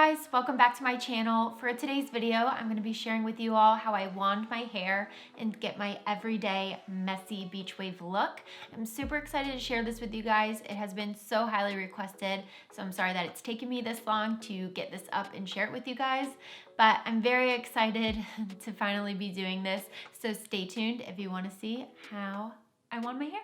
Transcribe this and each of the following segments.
guys, welcome back to my channel. For today's video, I'm going to be sharing with you all how I wand my hair and get my everyday messy beach wave look. I'm super excited to share this with you guys. It has been so highly requested, so I'm sorry that it's taken me this long to get this up and share it with you guys, but I'm very excited to finally be doing this, so stay tuned if you want to see how I wand my hair.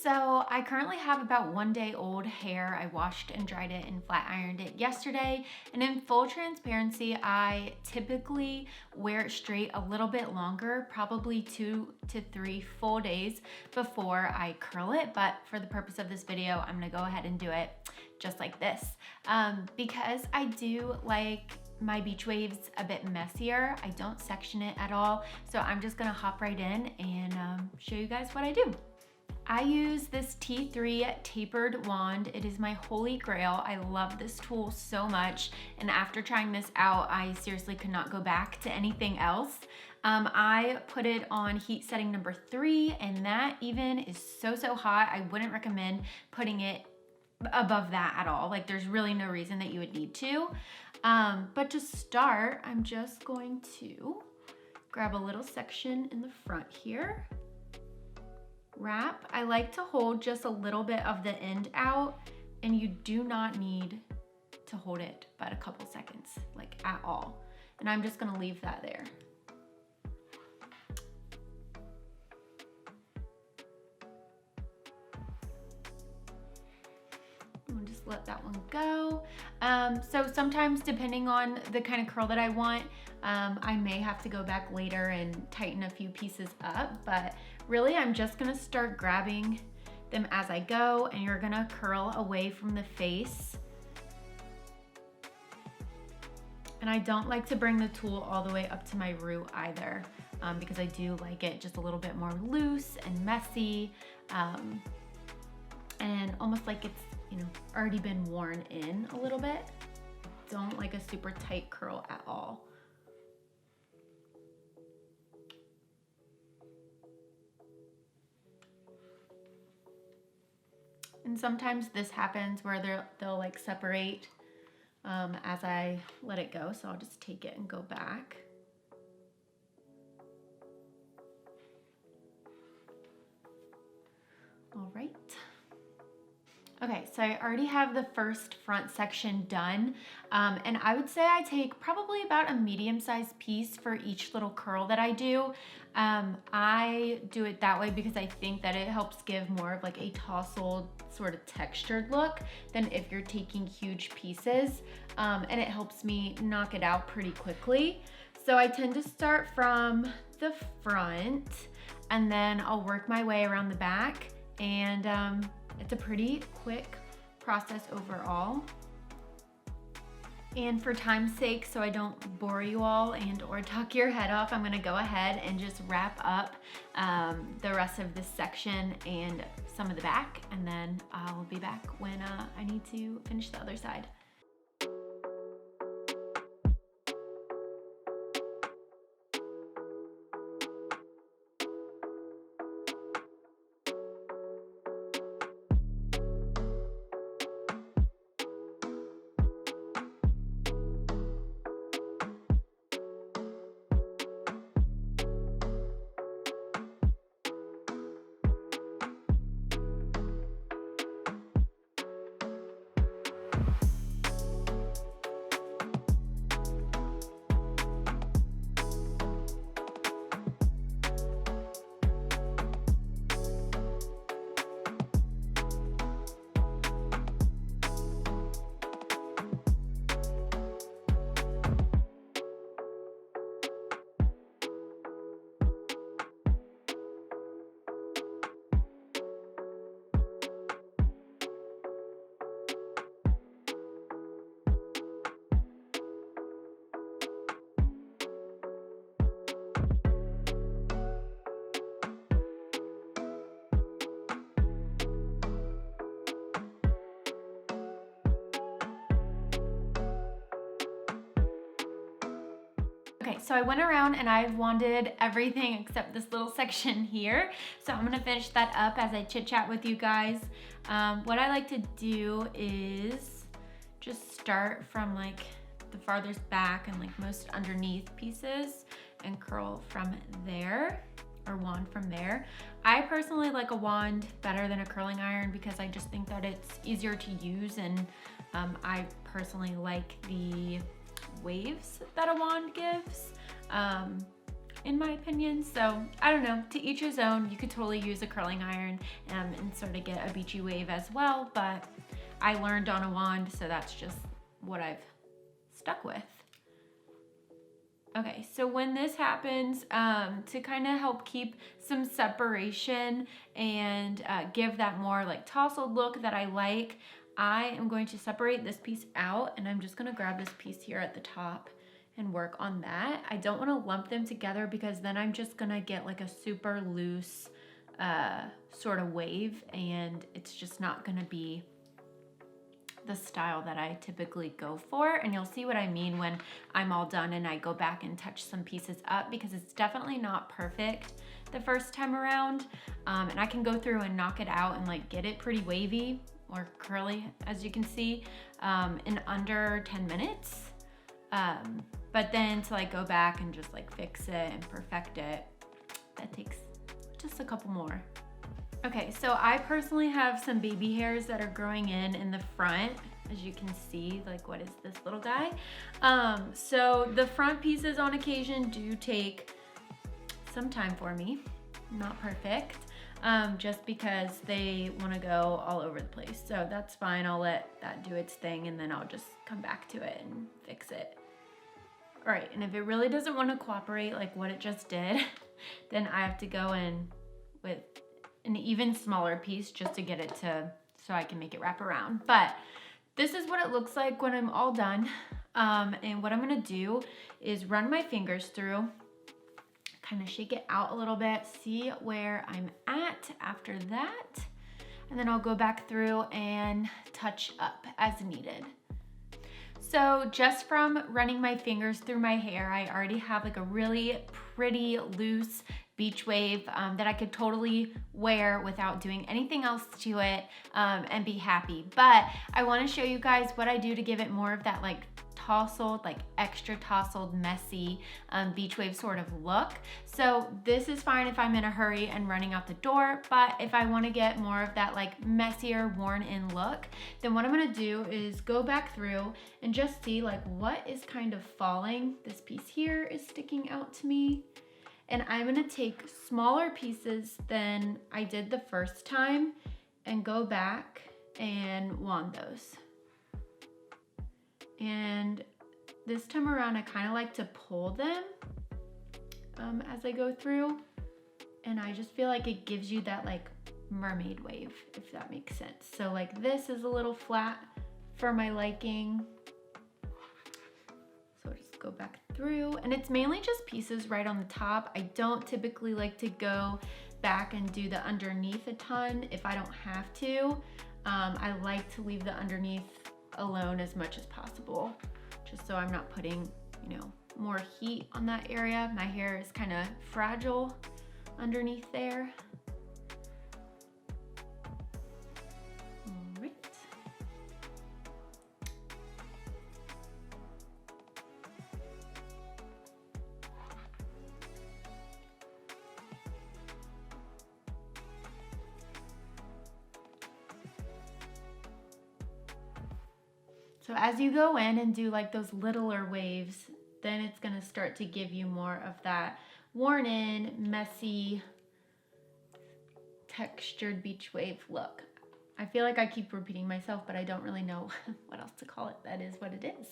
So I currently have about 1 day old hair. I washed and dried it and flat ironed it yesterday. And in full transparency, I typically wear it straight a little bit longer, probably 2 to 3 full days before I curl it. But for the purpose of this video, I'm gonna go ahead and do it just like this. Because I do like my beach waves a bit messier. I don't section it at all. So I'm just gonna hop right in and show you guys what I do. I use this T3 tapered wand. It is my holy grail. I love this tool so much. And after trying this out, I seriously could not go back to anything else. I put it on heat setting number 3, and that even is so hot. I wouldn't recommend putting it above that at all. Like, there's really no reason that you would need to. But to start, I'm just going to grab a little section in the front here. Wrap. I like to hold just a little bit of the end out, and you do not need to hold it but a couple seconds, like at all. And I'm just gonna leave that there. And just let that one go. So sometimes, depending on the kind of curl that I want, I may have to go back later and tighten a few pieces up, but really I'm just gonna start grabbing them as I go, and you're gonna curl away from the face. And I don't like to bring the tool all the way up to my root either, because I do like it just a little bit more loose and messy, and almost like it's, you know, already been worn in a little bit. Don't like a super tight curl at all. And sometimes this happens where they'll like separate as I let it go. So I'll just take it and go back. All right. Okay, so I already have the first front section done. And I would say I take probably about a medium-sized piece for each little curl that I do. I do it that way because I think that it helps give more of like a tousled sort of textured look than if you're taking huge pieces. And it helps me knock it out pretty quickly. So I tend to start from the front, and then I'll work my way around the back, and it's a pretty quick process overall. And for time's sake, so I don't bore you all and or talk your head off, I'm gonna go ahead and just wrap up the rest of this section and some of the back, and then I'll be back when I need to finish the other side. Okay, so I went around and I wanded everything except this little section here. So I'm gonna finish that up as I chit chat with you guys. What I like to do is just start from like the farthest back and like most underneath pieces and curl from there, or wand from there. I personally like a wand better than a curling iron because I just think that it's easier to use, and I personally like the waves that a wand gives, in my opinion. So I don't know, to each his own. You could totally use a curling iron and sort of get a beachy wave as well, but I learned on a wand, so that's just what I've stuck with. Okay, so when this happens, to kind of help keep some separation and give that more like tousled look that I like, I am going to separate this piece out, and I'm just gonna grab this piece here at the top and work on that. I don't wanna lump them together because then I'm just gonna get like a super loose sort of wave, and it's just not gonna be the style that I typically go for. And you'll see what I mean when I'm all done and I go back and touch some pieces up, because it's definitely not perfect the first time around. And I can go through and knock it out and like get it pretty wavy or curly, as you can see, in under 10 minutes. But then to like go back and just like fix it and perfect it, that takes just a couple more. Okay, so I personally have some baby hairs that are growing in the front, as you can see. Like, what is this little guy? So the front pieces on occasion do take some time for me, not perfect, just because they want to go all over the place. So that's fine, I'll let that do its thing, and then I'll just come back to it and fix it. All right, and if it really doesn't want to cooperate like what it just did, then I have to go in with an even smaller piece just to get it to, so I can make it wrap around. But this is what it looks like when I'm all done. And what I'm gonna do is run my fingers through, kind of shake it out a little bit, see where I'm at after that. And then I'll go back through and touch up as needed. So just from running my fingers through my hair, I already have like a really pretty loose beach wave that I could totally wear without doing anything else to it, and be happy. But I want to show you guys what I do to give it more of that like tousled, like extra tousled, messy beach wave sort of look. So this is fine if I'm in a hurry and running out the door, but if I want to get more of that like messier, worn in look, then what I'm going to do is go back through and just see like what is kind of falling. This piece here is sticking out to me. And I'm gonna take smaller pieces than I did the first time and go back and wand those. And this time around, I kind of like to pull them as I go through. And I just feel like it gives you that like mermaid wave, if that makes sense. So like this is a little flat for my liking. So just go back through, and it's mainly just pieces right on the top. I don't typically like to go back and do the underneath a ton if I don't have to. I like to leave the underneath alone as much as possible, just so I'm not putting, you know, more heat on that area. My hair is kind of fragile underneath there. All right. So as you go in and do like those littler waves, then it's gonna start to give you more of that worn in, messy, textured beach wave look. I feel like I keep repeating myself, but I don't really know what else to call it. That is what it is.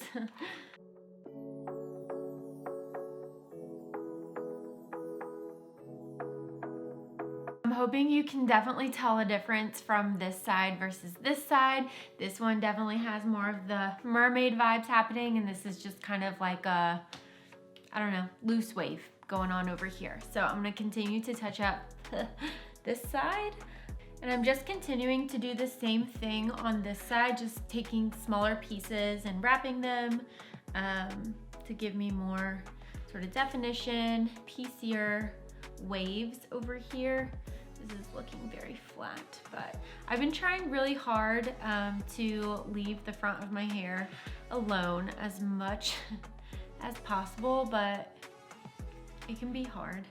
I'm hoping you can definitely tell a difference from this side versus this side. This one definitely has more of the mermaid vibes happening, and this is just kind of like a, I don't know, loose wave going on over here. So I'm gonna continue to touch up this side, and I'm just continuing to do the same thing on this side, just taking smaller pieces and wrapping them to give me more sort of definition, piecier waves over here. This is looking very flat, but I've been trying really hard to leave the front of my hair alone as much as possible, but it can be hard.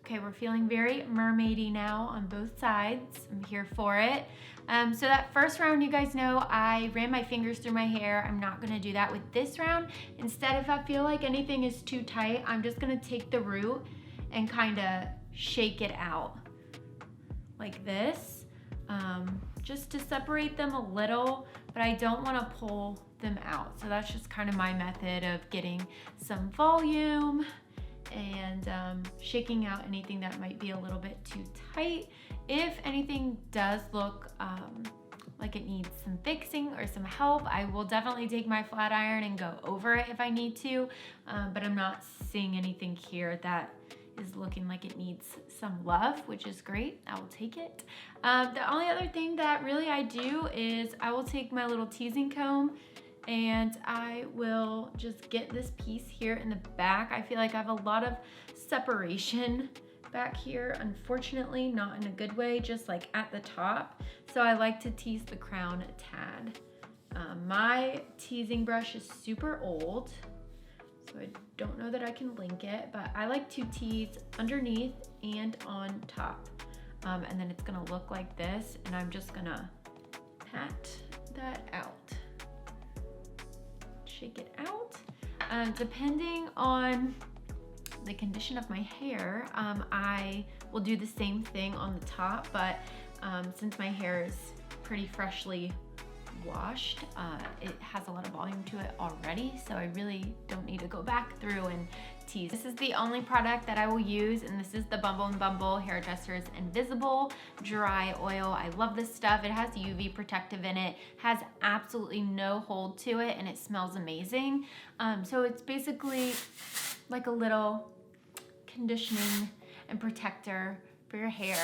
Okay, we're feeling very mermaidy now on both sides. I'm here for it. So that first round, you guys know, I ran my fingers through my hair. I'm not gonna do that with this round. Instead, if I feel like anything is too tight, I'm just gonna take the root and kind of shake it out like this, just to separate them a little, but I don't wanna pull them out. So that's just kind of my method of getting some volume and shaking out anything that might be a little bit too tight. If anything does look like it needs some fixing or some help, I will definitely take my flat iron and go over it if I need to, but I'm not seeing anything here that is looking like it needs some love, which is great. I will take it. The only other thing that really I do is I will take my little teasing comb and I will just get this piece here in the back. I feel like I have a lot of separation back here, unfortunately, not in a good way, just like at the top. So I like to tease the crown a tad. My teasing brush is super old, so I don't know that I can link it, but I like to tease underneath and on top. And then it's gonna look like this, and I'm just gonna pat that out. Shake it out. Depending on the condition of my hair, I will do the same thing on the top, but since my hair is pretty freshly washed, it has a lot of volume to it already, so I really don't need to go back through and tease. This is the only product that I will use, and this is the Bumble & Bumble Hairdresser's Invisible Dry Oil. I love this stuff. It has UV protective in it, has absolutely no hold to it, and it smells amazing. So it's basically like a little conditioning and protector for your hair.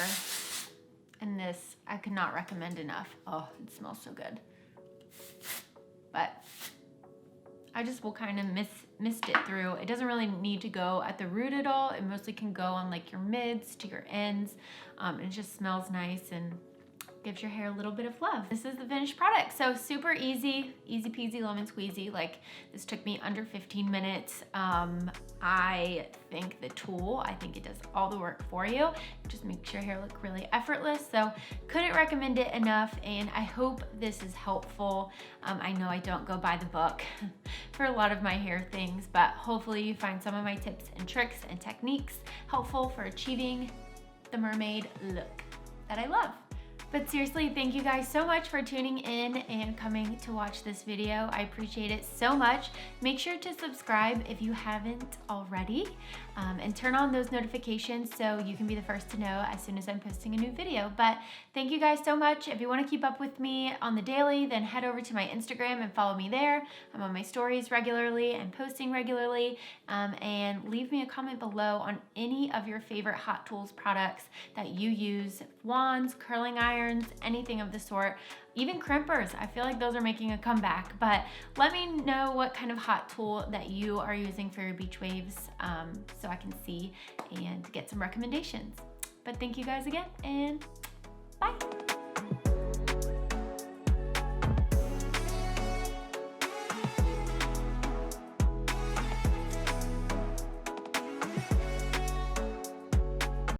And this, I could not recommend enough. Oh, it smells so good. But I just will kind of mist it through. It doesn't really need to go at the root at all. It mostly can go on like your mids to your ends. It just smells nice and gives your hair a little bit of love. This is the finished product. So super easy, easy peasy lemon squeezy. Like this took me under 15 minutes. I think the tool, I think it does all the work for you. It just makes your hair look really effortless. So couldn't recommend it enough, and I hope this is helpful. I know I don't go by the book for a lot of my hair things, but hopefully you find some of my tips and tricks and techniques helpful for achieving the mermaid look that I love. But seriously, thank you guys so much for tuning in and coming to watch this video. I appreciate it so much. Make sure to subscribe if you haven't already, and turn on those notifications so you can be the first to know as soon as I'm posting a new video. But thank you guys so much. If you want to keep up with me on the daily, then head over to my Instagram and follow me there. I'm on my stories regularly and posting regularly, and leave me a comment below on any of your favorite Hot Tools products that you use. Wands, curling irons, anything of the sort, even crimpers. I feel like those are making a comeback, but let me know what kind of hot tool that you are using for your beach waves, so I can see and get some recommendations. But thank you guys again, and bye.